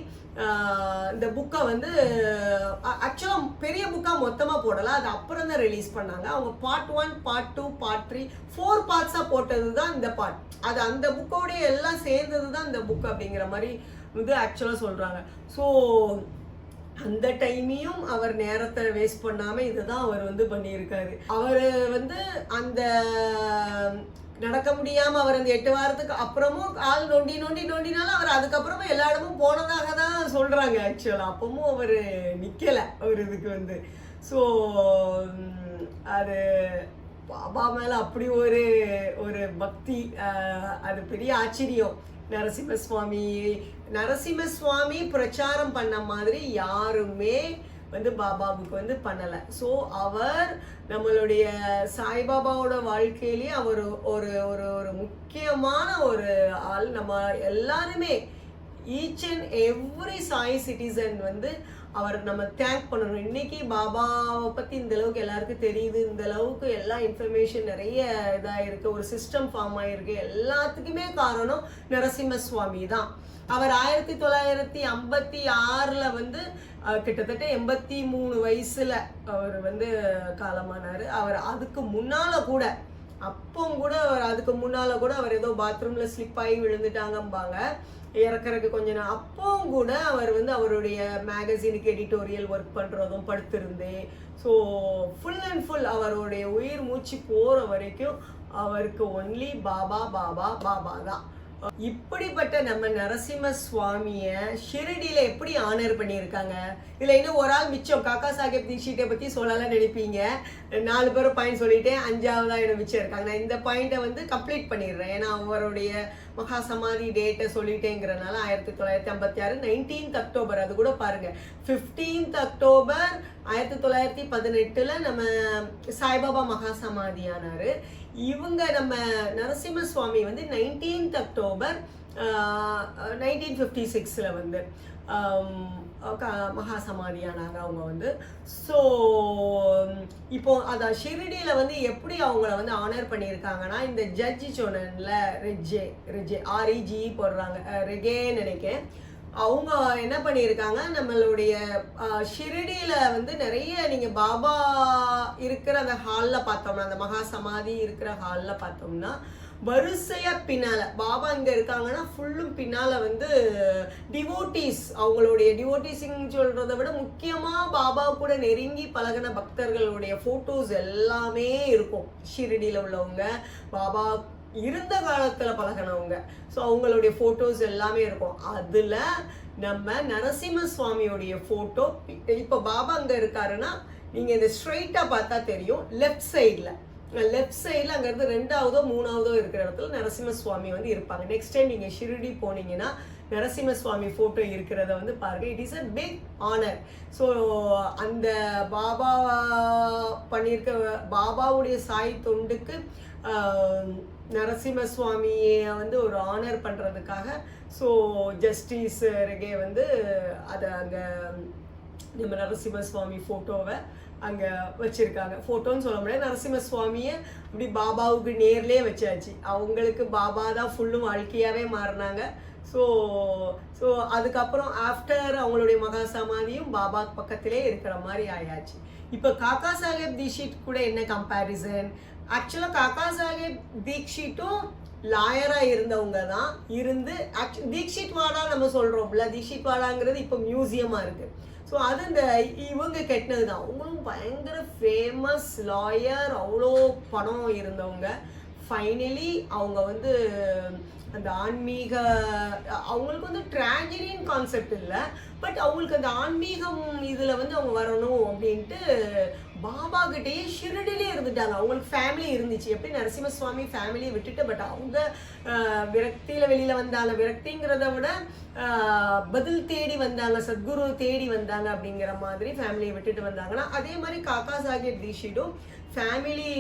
இந்த புக்கை வந்து ஆக்சுவலாக பெரிய புக்காக மொத்தமாக போடலை, அது அப்புறம் தான் ரிலீஸ் பண்ணாங்க. அவங்க பார்ட் 1, பார்ட் 2, பார்ட் 3, 4 பார்ட்ஸாக போட்டது தான் இந்த பார்ட். அது அந்த புக்கோடைய எல்லாம் சேர்ந்தது தான் இந்த புக் அப்படிங்கிற மாதிரி வந்து ஆக்சுவலாக சொல்கிறாங்க. ஸோ அந்த டைமையும் அவர் நேரத்தை வேஸ்ட் பண்ணாமல் இதுதான் அவர் வந்து பண்ணியிருக்காரு. அவர் வந்து அந்த நடக்க முடியாம அவர் அந்த 8 வாரத்துக்கு அப்புறமும் கால் நொண்டினாலும் அவர் அதுக்கப்புறமா எல்லா இடமும் போனதாக தான் சொல்றாங்க. ஆக்சுவலா அப்பவும் அவர் நிக்கல அவர் இதுக்கு வந்து. ஸோ அது பாபா மேல அப்படி ஒரு பக்தி, அது பெரிய ஆச்சரியம். நரசிம்ம சுவாமி பிரச்சாரம் பண்ண மாதிரி யாருமே வந்து பாபாவுக்கு வந்து பண்ணலை. ஸோ அவர் நம்மளுடைய சாய்பாபாவோட வாழ்க்கையிலேயே அவர் ஒரு ஒரு ஒரு முக்கியமான ஒரு ஆள். நம்ம எல்லாருமே each and every Sai citizen வந்து அவர் நம்ம தேங்க் பண்ணணும். இன்னைக்கு பாபாவை பற்றி இந்த அளவுக்கு எல்லாருக்கும் தெரியுது, இந்த அளவுக்கு எல்லா இன்ஃபர்மேஷன் நிறைய இதாக இருக்கு, ஒரு சிஸ்டம் ஃபார்ம் ஆகிருக்கு. எல்லாத்துக்குமே காரணம் நரசிம்ம சுவாமி தான். அவர் 1956 வந்து கிட்டத்தட்ட 83 வயசுல அவர் வந்து காலமானாரு. அவர் அதுக்கு முன்னால கூட அவர் ஏதோ பாத்ரூம்ல ஸ்லிப் ஆகி விழுந்துட்டாங்கம்பாங்க, இறக்குறதுக்கு கொஞ்ச நாள். அப்பவும் கூட அவர் வந்து அவருடைய மேகசினுக்கு எடிட்டோரியல் ஒர்க் பண்றதும் படுத்திருந்தே. ஸோ ஃபுல் அண்ட் ஃபுல் அவருடைய உயிர் மூச்சு போற வரைக்கும் அவருக்கு ஒன்லி பாபா பாபா பாபா தான். இப்படிப்பட்ட நம்ம நரசிம்ம சுவாமிய ஷிரடியில எப்படி ஆனர் பண்ணியிருக்காங்க. இதுல இன்னும் ஒரு ஆள் மிச்சம், காக்கா சாஹேப் தீக்ஷித்தை பத்தி சொல்லலாம் நினைப்பீங்க. 4 பேரும் பாயிண்ட் சொல்லிட்டேன், 5ஆவதா இடம் மிச்சம் இருக்காங்க. நான் இந்த பாயிண்ட்டை வந்து கம்ப்ளீட் பண்ணிடுறேன். ஏன்னா அவருடைய மகா சமாதி டேட்டை சொல்லிட்டேங்கிறனால 1956 19th அக்டோபர். அது கூட பாருங்க, 15th அக்டோபர் 1918 நம்ம சாய்பாபா மகா சமாதி ஆனாரு. இவங்க நம்ம நரசிம்ம சுவாமி வந்து 19th அக்டோபர் 1956 வந்து மகா சமாதியானாங்க அவங்க வந்து. ஸோ இப்போ அதான் ஷிரடியில் வந்து எப்படி அவங்கள வந்து ஆனர் பண்ணியிருக்காங்கன்னா, இந்த ஜட்ஜி சொன்னல ரெஜே REG போடுறாங்க, ரெகேன்னு நினைக்கிறேன். அவங்க என்ன பண்ணியிருக்காங்க, நம்மளுடைய ஷிரடியில் வந்து நிறைய நீங்கள் பாபா இருக்கிற அந்த ஹாலில் பார்த்தோம்னா, அந்த மகா சமாதி இருக்கிற ஹாலில் பார்த்தோம்னா வரிசையா பின்னால பாபா இங்க இருக்காங்கன்னா ஃபுல்லும் பின்னால வந்து டிவோட்டிஸ், அவங்களுடைய டிவோட்டிஸ்ன்னு சொல்றதை விட முக்கியமா பாபா கூட நெருங்கி பழகின பக்தர்களுடைய போட்டோஸ் எல்லாமே இருக்கும். ஷிரடியில உள்ளவங்க, பாபா இருந்த காலத்துல பழகினவங்க, ஸோ அவங்களுடைய போட்டோஸ் எல்லாமே இருக்கும். அதுல நம்ம நரசிம்ம சுவாமியோடைய போட்டோ, இப்போ பாபா அங்க இருக்காருன்னா நீங்க இந்த ஸ்ட்ரைட்டா பார்த்தா தெரியும். லெஃப்ட் சைட்ல அங்கேருந்து 2ஆவதோ 3ஆவதோ இருக்கிற இடத்துல நரசிம்ம சுவாமி வந்து இருப்பாங்க. நெக்ஸ்ட் டைம் நீங்கள் ஷிரடி போனீங்கன்னா நரசிம்ம சுவாமி ஃபோட்டோ இருக்கிறத வந்து பாருங்கள். It is a big honour. ஸோ அந்த பாபா பண்ணியிருக்க பாபாவுடைய சாய் தொண்டுக்கு நரசிம்ம சுவாமியை வந்து ஒரு ஆனர் பண்ணுறதுக்காக ஸோ ஜஸ்டிஸ் ரெகே வந்து அதை அங்கே நம்ம நரசிம்ம சுவாமி ஃபோட்டோவை அங்கே வச்சுருக்காங்க. ஃபோட்டோன்னு சொல்ல முடியாது, நரசிம்ம சுவாமியை அப்படி பாபாவுக்கு நேர்லேயே வச்சாச்சு. அவங்களுக்கு பாபா தான் ஃபுல்லும் வாழ்க்கையாகவே மாறினாங்க. ஸோ அதுக்கப்புறம் ஆஃப்டர் அவங்களுடைய மகா சமாதியும் பாபா பக்கத்திலே இருக்கிற மாதிரி ஆயாச்சு. இப்போ காக்கா சாஹேப் தீக்ஷித் கூட என்ன கம்பேரிசன்? ஆக்சுவலாக காக்கா சாஹேப் தீக்ஷித்தும் லாயராக இருந்தவங்க தான். தீக்ஷித் வாடா நம்ம சொல்கிறோம்ல, தீக்ஷித் வாடாங்கிறது இப்போ மியூசியமாக இருக்குது. ஸோ அது இந்த இவங்க கெட்டினது தான். அவங்களும் பயங்கர ஃபேமஸ் லாயர், அவ்வளோ பணம் இருந்தவங்க. ஃபைனலி அவங்க வந்து அந்த ஆன்மீக, அவங்களுக்கு வந்து ட்ராஜடின்னு கான்செப்ட் இல்லை, பட் அவங்களுக்கு அந்த ஆன்மீகம் இதில் வந்து அவங்க வரணும் அப்படின்ட்டு பாபா கிட்டேயே ஷிரடிலே இருந்துட்டாங்க. அவங்களுக்கு ஃபேமிலி இருந்துச்சு. எப்படி நரசிம்ம சுவாமி ஃபேமிலியை விட்டுட்டு, பட் அவங்க விரக்தியில் வெளியில் வந்தாங்க. விரக்திங்கிறத விட பதில் தேடி வந்தாங்க, சத்குரு தேடி வந்தாங்க அப்படிங்கிற மாதிரி ஃபேமிலியை விட்டுட்டு வந்தாங்கன்னா, அதே மாதிரி காக்கா சாஹேப் தீக்ஷித்தும் ஃபேமிலி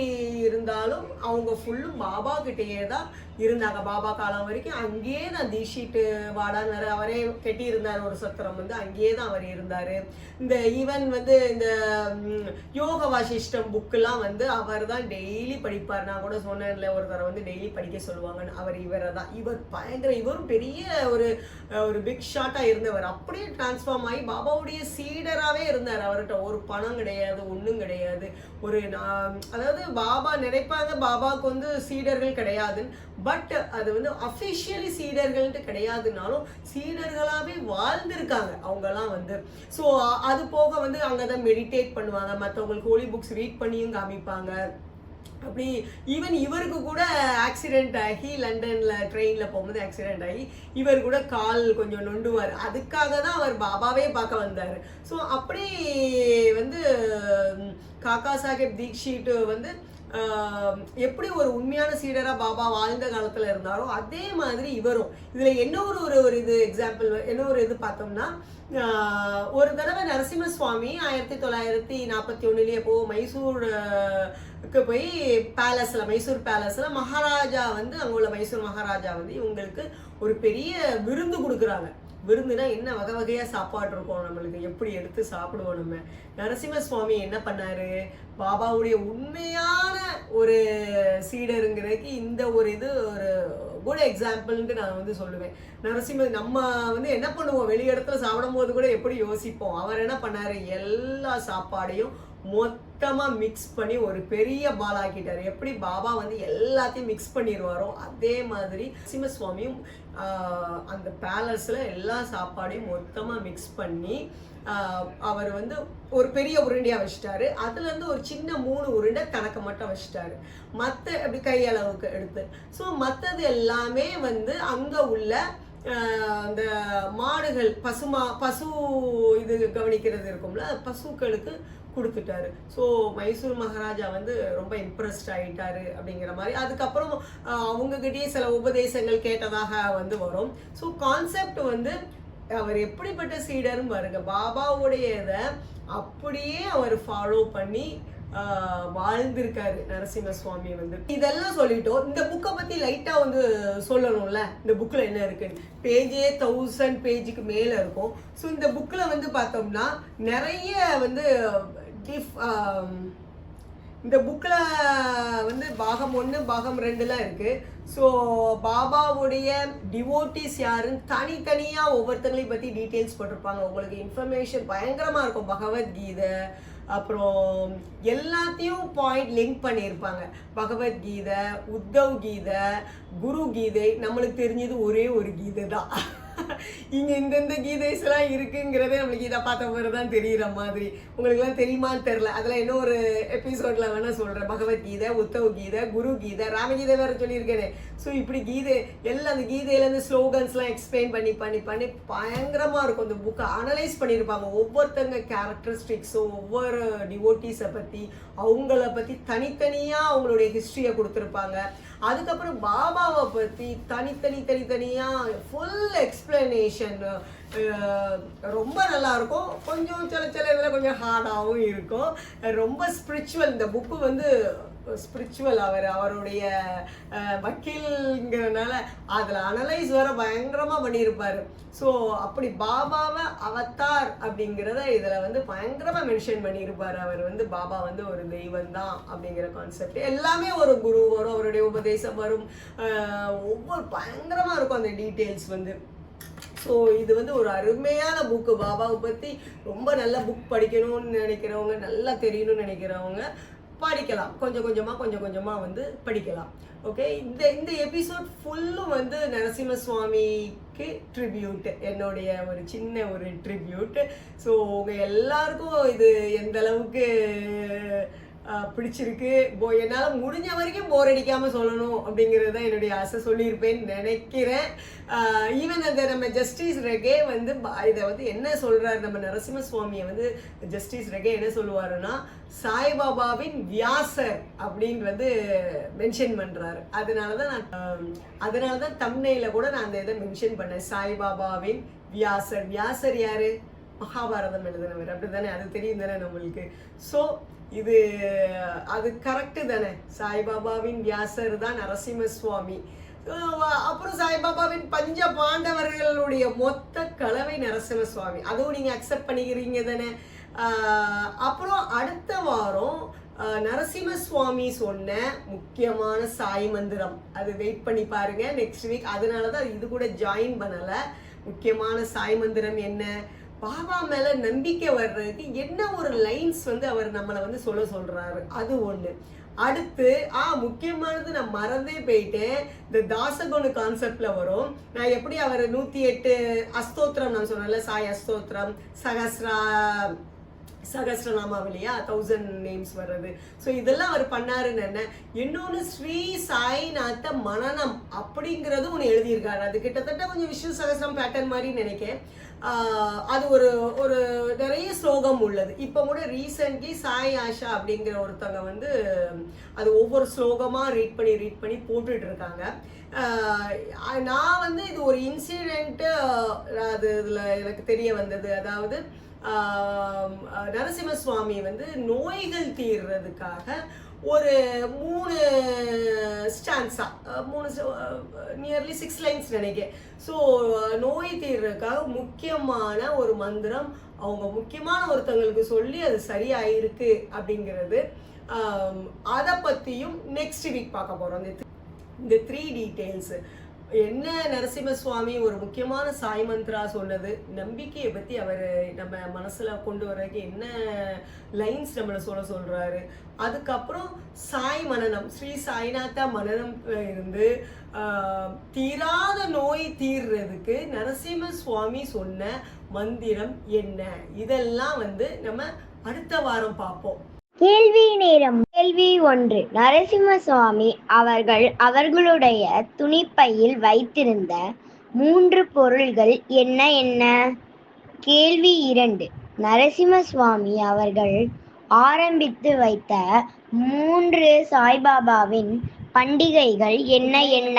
இருந்தாலும் அவங்க ஃபுல்லும் பாபா கிட்டேயே தான் இருந்தாங்க. பாபா காலம் வரைக்கும் அங்கேயே தான் தீஷிட்டு வாடான்னு அவரே கெட்டி இருந்தார். ஒரு சத்திரம் வந்து அங்கேயே தான் அவர் இருந்தார். இந்த ஈவன் வந்து இந்த யோக வாசிஷ்டம் புக்கெல்லாம் வந்து அவர் தான் டெய்லி படிப்பார். நான் கூட சொன்னேன்ல ஒரு தடவை வந்து டெய்லி படிக்க சொல்லுவாங்கன்னு. அவர் இவரை தான். இவர் பயங்கர, இவரும் பெரிய ஒரு பிக் ஷாட்டாக இருந்தவர். அப்படியே டிரான்ஸ்ஃபார்ம் ஆகி பாபாவுடைய சீடராகவே இருந்தார். அவர்கிட்ட ஒரு பணம் கிடையாது, ஒன்றும் கிடையாது. அதாவது பாபா நினைப்பாங்க பாபாவுக்கு வந்து சீடர்கள் கிடையாதுன்னு. பட் அது வந்து அஃபிஷியலி சீடர்கள்ட்டு கிடையாதுனாலும் சீடர்களாகவே வாழ்ந்திருக்காங்க அவங்கெல்லாம் வந்து. ஸோ அது போக வந்து அங்கே தான் மெடிடேட் பண்ணுவாங்க, மற்றவங்களுக்கு ஹோலி புக்ஸ் ரீட் பண்ணியும் காமிப்பாங்க. அப்படி ஈவன் இவருக்கு கூட ஆக்சிடென்ட் ஆகி லண்டனில் ட்ரெயினில் போகும்போது ஆக்சிடென்ட் ஆகி இவர் கூட கால் கொஞ்சம் நொண்டுவார். அதுக்காக தான் அவர் பாபாவே பார்க்க வந்தார். ஸோ அப்படி வந்து காக்கா சாஹேப் தீக்ஷித் வந்து எப்படி ஒரு உண்மையான சீடராக பாபா வாழ்ந்த காலத்தில் இருந்தாரோ அதே மாதிரி இவரும். இதில் என்ன ஒரு இது எக்ஸாம்பிள், என்ன ஒரு இது பார்த்தோம்னா, ஒரு தடவை நரசிம்ம சுவாமி 1941 போ மைசூருக்கு போய் மைசூர் பேலஸில் மகாராஜா வந்து, அங்கே உள்ள மைசூர் மகாராஜா வந்து இவங்களுக்கு ஒரு பெரிய விருந்து கொடுக்குறாங்க. விருந்துனா என்ன வகை வகையாக சாப்பாடு இருக்கும், நம்மளுக்கு எப்படி எடுத்து சாப்பிடுவோம் நம்ம. நரசிம்ம சுவாமி என்ன பண்ணாரு, பாபாவுடைய உண்மையான ஒரு சீடருங்கிறதுக்கு இந்த ஒரு இது ஒரு குட் எக்ஸாம்பிள்ன்ட்டு நான் வந்து சொல்லுவேன். நம்ம வந்து என்ன பண்ணுவோம், வெளி இடத்துல சாப்பிடும் போது கூட எப்படி யோசிப்போம். அவர் என்ன பண்ணாரு, எல்லா சாப்பாடையும் மொத்தமாக மிக்ஸ் பண்ணி ஒரு பெரிய பால் ஆக்கிட்டார். எப்படி பாபா வந்து எல்லாத்தையும் மிக்ஸ் பண்ணிடுவாரோ அதே மாதிரி நரசிம்ம சுவாமியும் அந்த பேலஸில் எல்லா சாப்பாடையும் மொத்தமாக மிக்ஸ் பண்ணி அவர் வந்து ஒரு பெரிய உருண்டையாக வச்சுட்டாரு. அதுலேருந்து ஒரு சின்ன 3 உருண்டை தனக்கு மட்டும் வச்சுட்டாரு. மற்ற அப்படி கையளவுக்கு எடுத்து. ஸோ மற்றது எல்லாமே வந்து அங்கே உள்ள அந்த மாடுகள் பசு இது கவனிக்கிறது இருக்கும்ல, பசுக்களுக்கு கொடுத்துட்டாரு. ஸோ மைசூர் மகாராஜா வந்து ரொம்ப இம்ப்ரெஸ்ட் ஆகிட்டாரு அப்படிங்கிற மாதிரி. அதுக்கப்புறம் அவங்ககிட்டயே சில உபதேசங்கள் கேட்டதாக வந்து வரும். ஸோ கான்செப்ட் வந்து அவர் எப்படிப்பட்ட சீடரும் பாருங்க, பாபாவுடைய இதை அப்படியே அவர் ஃபாலோ பண்ணி வாழ்ந்திருக்காரு நரசிம்ம சுவாமி வந்து. இதெல்லாம் சொல்லிட்டோம். இந்த புக்கை பத்தி லைட்டா வந்து சொல்லணும்ல, இந்த புக்ல என்ன இருக்குன்னு. பேஜே 1000 பேஜுக்கு மேல இருக்கும். ஸோ இந்த புக்ல வந்து பார்த்தோம்னா நிறைய வந்து இந்த புக்கில் வந்து பாகம் 1 பாகம் 2லாம் இருக்குது. ஸோ பாபாவுடைய டிவோட்டிஸ் யாருன்னு தனித்தனியாக ஒவ்வொருத்தங்களையும் பற்றி டீட்டெயில்ஸ் போட்டிருப்பாங்க. உங்களுக்கு இன்ஃபர்மேஷன் பயங்கரமாக இருக்கும். பகவத்கீதை அப்புறம் எல்லாத்தையும் பாயிண்ட் லிங்க் பண்ணியிருப்பாங்க. பகவத்கீதை, உத்தவ் கீதை, குரு கீதை. நம்மளுக்கு தெரிஞ்சது ஒரே ஒரு கீதை தான். இங்கே இந்தந்த கீதைஸ்லாம் இருக்குங்கிறதே நம்மளுக்கு இதை பார்த்த மாதிரி தான் தெரிகிற மாதிரி. உங்களுக்குலாம் தெரியுமான்னு தெரில. அதில் இன்னும் ஒரு எபிசோடில் வேணால் சொல்கிறேன். பகவத்கீதை, உத்தவ் கீதை, குரு கீதை, ராமகீதை வேறு சொல்லியிருக்கேனே. ஸோ இப்படி கீதை எல்லாம் அந்த கீதையிலேருந்து ஸ்லோகன்ஸ்லாம் எக்ஸ்பிளைன் பண்ணி பண்ணி பண்ணி பயங்கரமாக இருக்கும். இந்த புக்கை அனலைஸ் பண்ணியிருப்பாங்க. ஒவ்வொருத்தங்க கேரக்டரிஸ்டிக்ஸும் ஒவ்வொரு டிவோட்டிஸை பற்றி அவங்கள பற்றி தனித்தனியாக அவங்களுடைய ஹிஸ்ட்ரியை கொடுத்துருப்பாங்க. அதுக்கப்புறம் பாபாவை பற்றி தனித்தனியாக ஃபுல் எக்ஸ்பிளனேஷன் ரொம்ப நல்லா இருக்கும். கொஞ்சம் சில இதில் கொஞ்சம் ஹார்டாகவும் இருக்கும். ரொம்ப ஸ்பிரிச்சுவல். இந்த புக்கு வந்து ஸ்பிரிச்சுவல். அவருடைய வக்கீல்ங்கிறதுனால அதில் அனலைஸ் வர பயங்கரமாக பண்ணியிருப்பார். ஸோ அப்படி பாபாவை அவதார் அப்படிங்கிறத இதில் வந்து பயங்கரமாக மென்ஷன் பண்ணியிருப்பார். அவர் வந்து பாபா வந்து ஒரு தெய்வம் தான் அப்படிங்கிற கான்செப்ட். எல்லாமே ஒரு குரு வரும், அவருடைய உபதேசம் வரும். ஒவ்வொரு பயங்கரமாக இருக்கும் அந்த டீட்டெயில்ஸ் வந்து. ஸோ இது வந்து ஒரு அருமையான புக்கு. பாபாவை பற்றி ரொம்ப நல்ல புக் படிக்கணும்னு நினைக்கிறவங்க, நல்லா தெரியணும்னு நினைக்கிறவங்க படிக்கலாம். கொஞ்சம் கொஞ்சமாக வந்து படிக்கலாம். ஓகே, இந்த எபிசோட் ஃபுல்லும் வந்து நரசிம்ம சுவாமிக்கு ட்ரிபியூட், என்னுடைய ஒரு சின்ன ஒரு ட்ரிபியூட். ஸோ உங்கள் எல்லாருக்கும் இது எந்த அளவுக்கு பிடிச்சிருக்கு, என்னால் முடிஞ்ச வரைக்கும் போர் அடிக்காமல் சொல்லணும் அப்படிங்கிறது தான் என்னுடைய ஆசை. சொல்லியிருப்பேன்னு நினைக்கிறேன். ஈவன் அந்த நம்ம ஜஸ்டிஸ் ரெகே வந்து இதை வந்து என்ன சொல்கிறார், நம்ம நரசிம்ம சுவாமியை வந்து ஜஸ்டிஸ் ரெகே என்ன சொல்லுவாருன்னா, சாய்பாபாவின் வியாசர் அப்படின்னு வந்து மென்ஷன் பண்ணுறாரு. அதனால தான் தம்ப்நெயில்ல கூட நான் அந்த இதை மென்ஷன் பண்ணேன், சாய்பாபாவின் வியாசர். வியாசர் யாரு? மகாபாரதம் எழுதினவர், அப்படிதானே? அது தெரியும் தானே நம்மளுக்கு. ஸோ இது அது கரெக்டு தானே? சாய்பாபாவின் வியாசர் தான் நரசிம்ம சுவாமி. அப்புறம் சாய்பாபாவின் பஞ்ச பாண்டவர்களுடைய மொத்த கலவை நரசிம்ம சுவாமி. அதுவும் நீங்க அக்செப்ட் பண்ணிக்கிறீங்க தானே? அப்புறம் அடுத்த வாரம் நரசிம்ம சுவாமி சொன்ன முக்கியமான சாய் மந்திரம், அது வெயிட் பண்ணி பாருங்க நெக்ஸ்ட் வீக். அதனாலதான் இது கூட ஜாயின் பண்ணல. முக்கியமான சாய் மந்திரம் என்ன? பாபா மேல நம்பிக்கை வர்றதுக்கு என்ன ஒரு லைன்ஸ் வந்து அவர் நம்மளை வந்து சொல்றாரு, அது ஒண்ணு. அடுத்து முக்கியமானது நான் மறந்தே போயிட்டேன். இந்த தாசகுண கான்செப்ட்ல வரும். நான் எப்படி அவர் 108 அஸ்தோத்திரம் நான் சொன்னேன்ல, சாய் அஸ்தோத்திரம், சகஸ்ரநாமாவலியா 1000 நேம்ஸ் வர்றது. ஸோ இதெல்லாம் அவர் பண்ணாருன்னு என்ன. இன்னொன்று ஸ்ரீ சாய்நாத மனனம் அப்படிங்கிறதும் ஒன்று எழுதியிருக்காரு. அது கிட்டத்தட்ட கொஞ்சம் விஷ்ணு சகஸ்ரம் பேட்டர்ன் மாதிரி நினைக்கிறேன். அது ஒரு ஒரு நிறைய ஸ்லோகம் உள்ளது. இப்போ கூட ரீசெண்ட்லி சாய் ஆஷா அப்படிங்கிற ஒருத்தவங்க வந்து அது ஒவ்வொரு ஸ்லோகமாக ரீட் பண்ணி போட்டுட்டு இருக்காங்க. நான் வந்து இது ஒரு இன்சிடென்ட்டு அது இதில் எனக்கு தெரிய வந்தது. அதாவது நரசிம்ம சுவாமி வந்து நோய்கள் தீர்றதுக்காக ஒரு 3 ஸ்டான்ஸா, நியர்லி 6 லைன்ஸ் நினைக்கிறேன். ஸோ நோய் தீர்றதுக்காக முக்கியமான ஒரு மந்திரம் அவங்க முக்கியமான ஒருத்தவங்களுக்கு சொல்லி அது சரியாயிருக்கு அப்படிங்கிறது. அதை பற்றியும் நெக்ஸ்ட் வீக் பார்க்க போகிறோம். இந்த 3 டீட்டெயில்ஸ் என்ன. நரசிம்ம சுவாமி ஒரு முக்கியமான சாய் மந்த்ரா சொன்னது, நம்பிக்கையை பற்றி அவர் நம்ம மனசில் கொண்டு வர்றதுக்கு என்ன லைன்ஸ் நம்மளை சொல்கிறாரு. அதுக்கப்புறம் சாய் மனனம், ஸ்ரீ சாய்நாதா மனனம் இருந்து தீராத நோய் தீர்றதுக்கு நரசிம்ம சுவாமி சொன்ன மந்திரம் என்ன, இதெல்லாம் வந்து நம்ம அடுத்த வாரம் பார்ப்போம். கேள்வி நேரம். கேள்வி 1. நரசிம்ம சுவாமி அவர்கள் அவர்களுடைய துணிப்பையில் வைத்திருந்த 3 பொருள்கள் என்ன என்ன? கேள்வி 2. நரசிம்ம சுவாமி அவர்கள் ஆரம்பித்து வைத்த 3 சாய்பாபாவின் பண்டிகைகள் என்ன என்ன?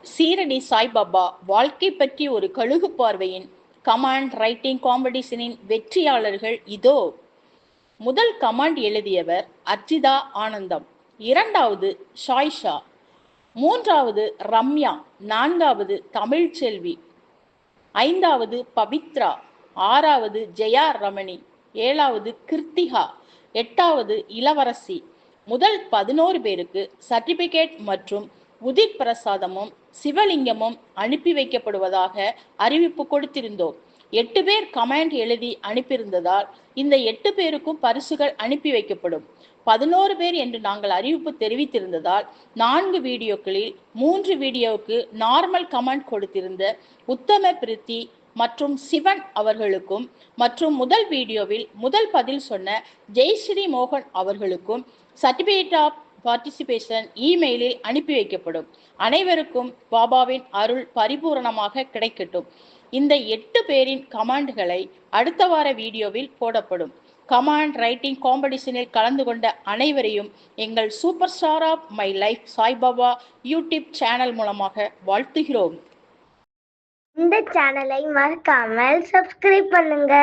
சீரடி சாய்பாபா வாழ்க்கை பற்றி ஒரு கழுகு பார்வையின் கமாண்ட் ரைட்டிங் காம்படிஷனின் வெற்றியாளர்கள் இதோ. முதல் கமாண்ட் எழுதியவர் அர்ஜிதா ஆனந்தம், 2வது ஷாய்ஷா, 3வது ரம்யா, 4வது தமிழ்ச்செல்வி, 5வது பவித்ரா, 6வது ஜெயா ரமணி, 7வது கிருத்திகா, 8வது இளவரசி. முதல் 11 பேருக்கு சர்டிபிகேட் மற்றும் உதிர் பிரசாதமும் சிவலிங்கமும் அனுப்பி வைக்கப்படுவதாக அறிவிப்பு கொடுத்திருந்தோம். 8 பேர் கமெண்ட் எழுதி அனுப்பியிருந்ததால் இந்த 8 பேருக்கும் பரிசுகள் அனுப்பி வைக்கப்படும். 11 பேர் என்று நாங்கள் அறிவிப்பு தெரிவித்திருந்ததால் 4 வீடியோக்களில் 3 வீடியோவுக்கு நார்மல் கமெண்ட் கொடுத்திருந்த உத்தம பிரித்தி மற்றும் சிவன் அவர்களுக்கும் மற்றும் முதல் வீடியோவில் முதல் பதில் சொன்ன ஜெய்ஸ்ரீ மோகன் அவர்களுக்கும் சர்டிபிகேட் ஆஃப் பார்ட்டிசிபேஷன் இமெயிலில் அனுப்பி வைக்கப்படும். அனைவருக்கும் பாபாவின் அருள் பரிபூரணமாக கிடைக்கட்டும். இந்த 8 பேரின் கமாண்ட்களை அடுத்த வார வீடியோவில் போடப்படும். கமாண்ட் ரைட்டிங் காம்படிஷனில் கலந்து கொண்ட அனைவரையும் எங்கள் super star of my life Saibaba YouTube channel மூலமாக வாழ்த்துகிறோம். இந்த சேனலை மறக்காமல் சப்ஸ்கிரைப் பண்ணுங்க.